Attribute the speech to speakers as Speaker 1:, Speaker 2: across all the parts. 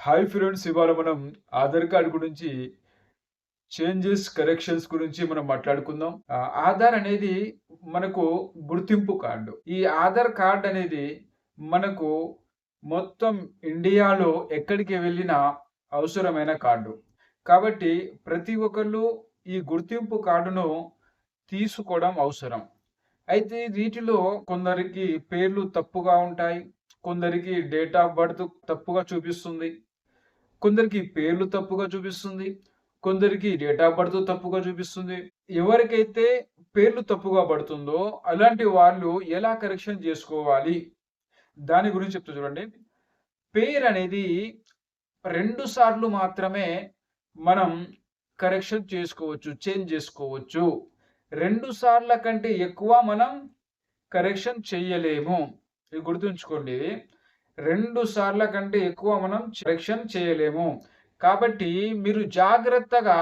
Speaker 1: Hi friends, ఇవాళ మనం Aadhaar card గురించి చేంజెస్, కరెక్షన్స్ గురించి మనం మాట్లాడుకుందాం. ఆధార్ అనేది మనకు గుర్తింపు కార్డు. ఈ ఆధార్ కార్డ్ అనేది మనకు మొత్తం ఇండియాలో ఎక్కడికి వెళ్ళినా అవసరమైన కార్డు. కాబట్టి ప్రతి ఒక్కళ్ళు ఈ గుర్తింపు కార్డును తీసుకోవడం అవసరం. అయితే వీటిలో కొందరికి పేర్లు తప్పుగా ఉంటాయి. కొందరికి డేట్ ఆఫ్ బర్త్ తప్పుగా చూపిస్తుంది. కొందరికి పేర్లు తప్పుగా చూపిస్తుంది. కొందరికి డేట్ ఆఫ్ బర్త్ తప్పుగా చూపిస్తుంది. ఎవరికైతే పేర్లు తప్పుగా పడుతుందో అలాంటి వాళ్ళు ఎలా కరెక్షన్ చేసుకోవాలి? దాని గురించి చెప్తా చూడండి. పేరనేది 2 సార్లు మాత్రమే మనం కరెక్షన్ చేసుకోవచ్చు. చేంజ్ చేసుకోవచ్చు. 2 సార్ల కంటే ఎక్కువ మనం కరెక్షన్ చెయ్యలేము. ఇది గుర్తుంచుకోండి. 2 సార్ల కంటే ఎక్కువ మనం కరెక్షన్ చేయలేము. కాబట్టి మీరు జాగ్రత్తగా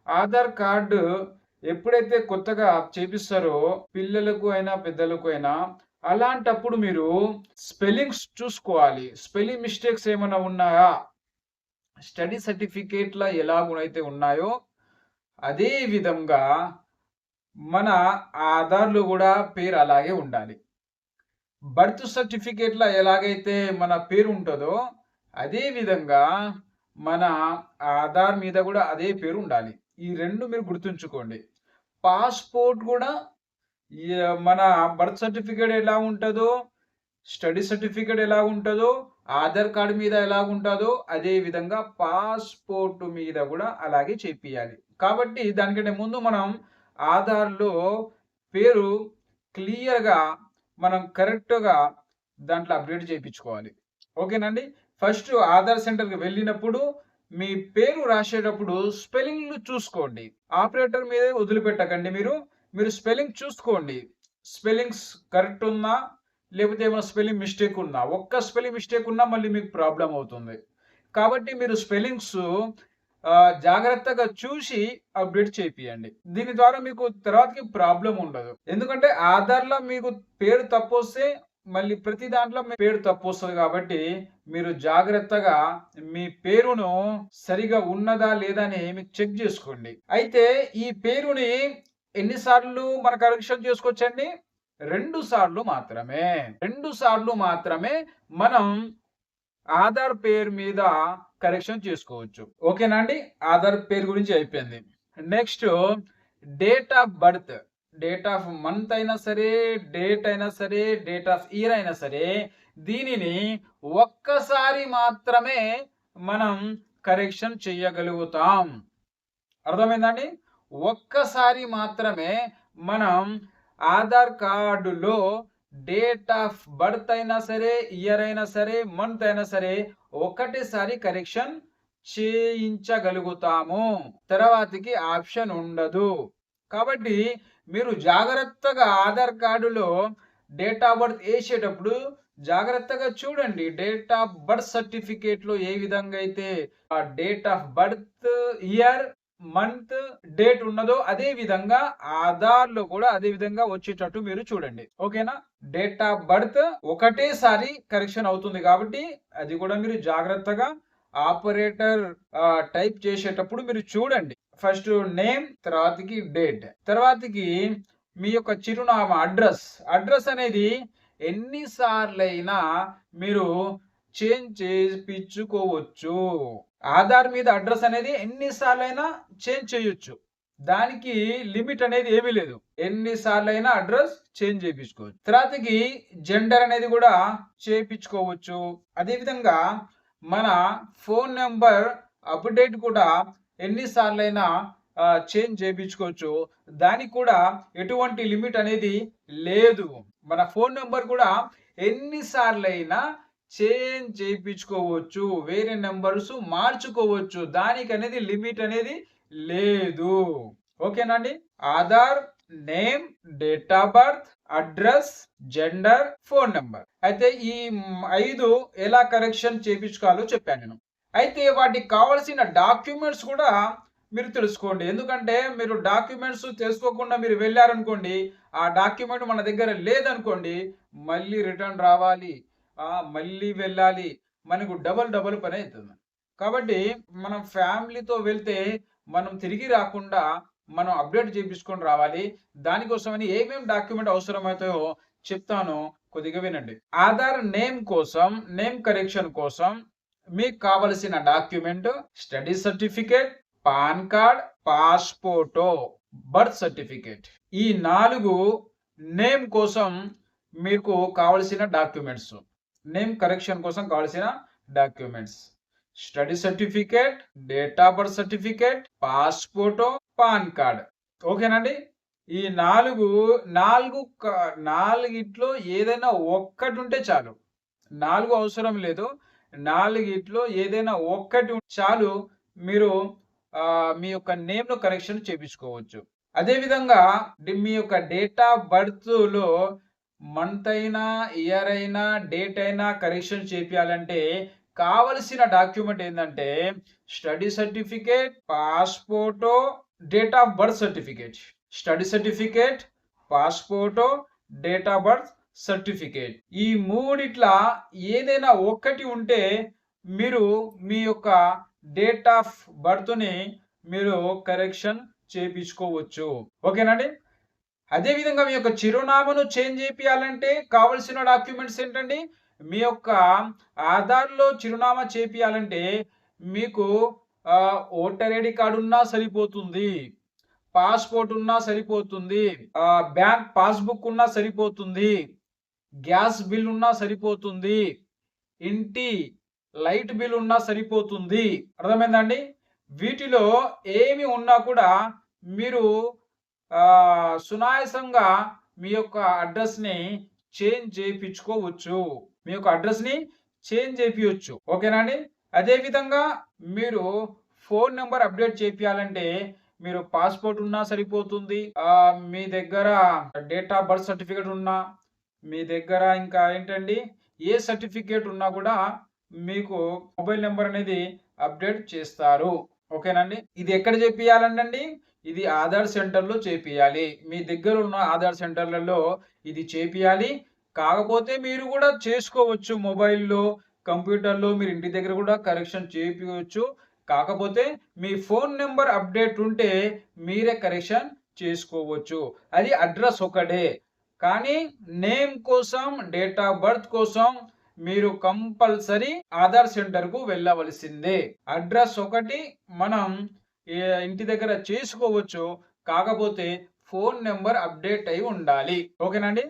Speaker 1: ఆధార్ కార్డ్ ఎప్పుడైతే కొత్తగా చేపిస్తారో పిల్లలకు అయినా, పెద్దలకు అయినా అలాంటప్పుడు మీరు స్పెల్లింగ్స్ చూసుకోవాలి. స్పెల్లింగ్ మిస్టేక్స్ ఏమైనా ఉన్నాయా? స్టడీ సర్టిఫికేట్‌ల ఎలాగునైతే ఉన్నాయో అదే విధంగా మన ఆధార్‌లో గూడా పేరు అలాగే ఉండాలి. బర్త్ సర్టిఫికేట్‌లో ఎలాగైతే మన పేరు ఉంటదో, అదే విధంగా మన ఆధార్ మీద గూడా అదే పేరు ఉండాలి. ఈ 2 మీరు గుర్తుంచుకోండి. పాస్‌పోర్ట్ గూడా మన బర్త్ సర్టిఫికేట్ ఎలా ఉంటదో, స్టడీ సర్టిఫికేట్ ఎలా ఉంటదో, ఆధార్ కార్డ్ మీద ఎలాగుంటదో, అదే విధంగా పాస్‌పోర్ట్ మీద గూడా అలాగే చేపియాలి. కాబట్టి దానికంటే ముందు మనం ఆధార్‌లో పేరు క్లియర్‌గా మనం కరెక్ట్‌గా దాంట్లో అప్డేట్ చేపించుకోవాలి. ఓకేనండి. ఫస్ట్ ఆధార్ సెంటర్‌కి వెళ్ళినప్పుడు మీ పేరు రాసేటప్పుడు స్పెల్లింగ్‌లు చూసుకోండి. ఆపరేటర్ మీదే వదిలిపెట్టకండి మీరు. మీరు స్పెల్లింగ్ చూసుకోండి. స్పెల్లింగ్స్ కరెక్ట్ ఉందా? లేకపోతే ఏమైనా స్పెల్లింగ్ మిస్టేక్ ఉందా? ఒక్క స్పెల్లింగ్ మిస్టేక్ ఉన్నా మళ్ళీ మీకు ప్రాబ్లమ్ అవుతుంది. కాబట్టి మీరు స్పెల్లింగ్స్ జాగ్రత్తగా చూసి అప్డేట్ చేపియండి. దీని ద్వారా మీకు తర్వాతకి ప్రాబ్లమ్ ఉండదు. ఎందుకంటే ఆధార్‌లో మీకు పేరు తప్పొస్తే మళ్ళీ ప్రతి దాంట్లో మీ పేరు తప్పొస్తది కాబట్టి మీరు జాగ్రత్తగా మీ పేరును సరిగా ఉన్నదా లేదా అని మీరు చెక్ చేసుకోండి. అయితే ఈ పేరుని ఎన్ని సార్లు మనం కరెక్షన్ చేసుకోవచ్చండి? 2 సార్లు మాత్రమే. 2 సార్లు మాత్రమే మనం ఆధార్ పేరు మీద కరెక్షన్ చేసుకోవచ్చు. ఓకేనా అండి? ఆధార్ పేరు గురించి అయిపోయింది. Next date of birth. Date of month అయినా సరే, డేట్ అయినా సరే, డేట్ ఆఫ్ ఇయర్ అయినా సరే, దీనిని ఒక్కసారి మాత్రమే మనం కరెక్షన్ చేయగలుగుతాం. అర్థమైందండి? ఒక్కసారి మాత్రమే మనం ఆధార్ కార్డులో డేట్ ఆఫ్ బర్త్ అయినా సరే, ఇయర్ అయినా సరే, మంత్ అయినా సరే ఒకటేసారి కరెక్షన్ చేయించగలుగుతాము. తర్వాతకి ఆప్షన్ ఉండదు. కాబట్టి మీరు జాగ్రత్తగా ఆధార్ కార్డులో డేట్ ఆఫ్ బర్త్ ఏసేటప్పుడు జాగ్రత్తగా చూడండి. డేట్ ఆఫ్ బర్త్ సర్టిఫికేట్‌లో ఏ విధంగా అయితే ఆ date of birth, year, month, date ఉన్నదో అదే విధంగా ఆధార్‌లో కూడా అదే విధంగా వచ్చేటట్టు మీరు చూడండి. ఓకేనా? డేట్ ఆఫ్ బర్త్ ఒకటేసారి కరెక్షన్ అవుతుంది కాబట్టి అది కూడా మీరు జాగ్రత్తగా ఆపరేటర్ టైప్ చేసేటప్పుడు మీరు చూడండి. ఫస్ట్ నేమ్, తర్వాతకి డేట్, తర్వాతకి మీ యొక్క చిరునామా అడ్రస్ అనేది ఎన్ని సార్లైనా మీరు చేంజ్ చేపించుకోవచ్చు. ఆధార్ మీద అడ్రస్ అనేది ఎన్ని సార్లైనా చేంజ్ చేయొచ్చు. దానికి లిమిట్ అనేది ఏమీ లేదు. ఎన్ని సార్లైనా అడ్రస్ చేంజ్ చేపించుకోవచ్చు. తర్వాతకి జెండర్ అనేది కూడా చేపించుకోవచ్చు. అదే విధంగా మన ఫోన్ నెంబర్ అప్డేట్ కూడా ఎన్ని సార్లైనా చేంజ్ చేపించుకోవచ్చు. దానికి కూడా ఎటువంటి లిమిట్ అనేది లేదు. మన ఫోన్ నెంబర్ కూడా ఎన్ని సార్లైనా చేంజ్ చేపించుకోవచ్చు. వేరే నెంబర్స్ మార్చుకోవచ్చు. దానికనేది లిమిట్ అనేది లేదు. ఓకేనండి? Aadhaar, name, date of birth, address, gender, phone number. అయితే ఈ 5 ఎలా కరెక్షన్ చేపించుకోవాలో చెప్పాను నేను. అయితే వాటికి కావాల్సిన డాక్యుమెంట్స్ కూడా మీరు తెలుసుకోండి. ఎందుకంటే మీరు డాక్యుమెంట్స్ తెలుసుకోకుండా మీరు వెళ్లారనుకోండి, ఆ డాక్యుమెంట్ మన దగ్గర లేదనుకోండి, మళ్ళీ రిటర్న్ రావాలి. మళ్ళీ వెళ్ళాలి. మనకు డబుల్ పని అయితుంది. కాబట్టి మనం ఫ్యామిలీతో వెళ్తే మనం తిరిగి రాకుండా మనం అప్డేట్ చేపించుకొని రావాలి. దానికోసమని ఏమేం డాక్యుమెంట్ అవసరమైతాయో చెప్తాను. కొద్దిగా వినండి. ఆధార్ నేమ్ కోసం, నేమ్ కరెక్షన్ కోసం మీకు కావలసిన document study certificate, PAN card, పాస్‌పోర్టో, బర్త్ సర్టిఫికేట్. ఈ 4 నేమ్ కోసం మీకు కావలసిన డాక్యుమెంట్స్. నేమ్ కరెక్షన్ కోసం కావాల్సిన documents. Study certificate, date of birth certificate, పాస్‌పోర్టో, పాన్ కార్డ్. ఓకేనండి. ఈ 4 ఏదైనా ఒక్కటుంటే చాలు. 4 అవసరం లేదు. 4 ఏదైనా ఒక్కటి చాలు. మీరు మీ యొక్క నేమ్‌ను కరెక్షన్ చేపించుకోవచ్చు. అదే విధంగా మీ యొక్క డేట్ ఆఫ్ బర్త్‌లో మంత్ అయినా, ఇయర్ అయినా, డేట్ అయినా కరెక్షన్ చేపియాలంటే కావలసిన డాక్యుమెంట్ ఏందంటే స్టడీ సర్టిఫికేట్, పాస్‌పోర్టో, date of birth certificate. Study certificate, పాస్‌పోర్టో, డేట్ ఆఫ్ బర్త్ సర్టిఫికేట్. ఈ మూడిట్లా ఏదైనా ఒక్కటి ఉంటే మీరు మీ యొక్క డేట్ ఆఫ్ బర్త్‌ని మీరు కరెక్షన్ చేపించుకోవచ్చు. ఓకేనండి. అదే విధంగా మీ యొక్క చిరునామాను చేంజ్ చేపియాలంటే కావలసిన డాక్యుమెంట్స్ ఏంటండి? మీ యొక్క ఆధార్‌లో చిరునామా చేపియాలంటే మీకు ఓటర్ ఐడీ కార్డ్ ఉన్నా సరిపోతుంది. పాస్‌పోర్ట్ ఉన్నా సరిపోతుంది. బ్యాంక్ పాస్‌బుక్ ఉన్నా సరిపోతుంది. గ్యాస్ బిల్ ఉన్నా సరిపోతుంది. ఇంటి లైట్ బిల్ ఉన్నా సరిపోతుంది. అర్థమైందా అండి? వీటిలో ఏమి ఉన్నా కూడా మీరు సునాయాసంగా మీ యొక్క అడ్రస్‌ని చేంజ్ చేపించుకోవచ్చు. మీ యొక్క అడ్రస్‌ని చేంజ్ చేపియొచ్చు. ఓకేనా అండి? అదే విధంగా మీరు ఫోన్ నంబర్ అప్డేట్ చేపియాలంటే మీరు పాస్‌పోర్ట్ ఉన్నా సరిపోతుంది. మీ దగ్గర డేట్ ఆఫ్ బర్త్ సర్టిఫికేట్ ఉన్నా, మీ దగ్గర ఇంకా ఏంటండి ఏ సర్టిఫికేట్ ఉన్నా కూడా మీకు మొబైల్ నంబర్ అనేది అప్డేట్ చేస్తారు. ఓకేనండి. ఇది ఎక్కడ చేపియాలండి? ఇది ఆధార్ సెంటర్‌లో చేపియాలి. మీ దగ్గర ఉన్న ఆధార్ సెంటర్‌లలో ఇది చేపియాలి. కాకపోతే మీరు కూడా చేసుకోవచ్చు మొబైల్‌లో, కంప్యూటర్‌లో మీరు ఇంటి దగ్గర కూడా కరెక్షన్ చేపియొచ్చు. కాకపోతే మీ ఫోన్ నంబర్ అప్డేట్ ఉంటే మీరే కరెక్షన్ చేసుకోవచ్చు. అది అడ్రస్ ఒకటే. కానీ నేమ్ కోసం, డేట్ ఆఫ్ బర్త్ కోసం మీరు కంపల్సరీ ఆధార్ సెంటర్‌కు వెళ్ళవలసిందే. అడ్రస్ ఒకటి మనం ఇంటి దగ్గర చేసుకోవచ్చు. కాకపోతే ఫోన్ నంబర్ అప్డేట్ అయి ఉండాలి. ఓకేనండి.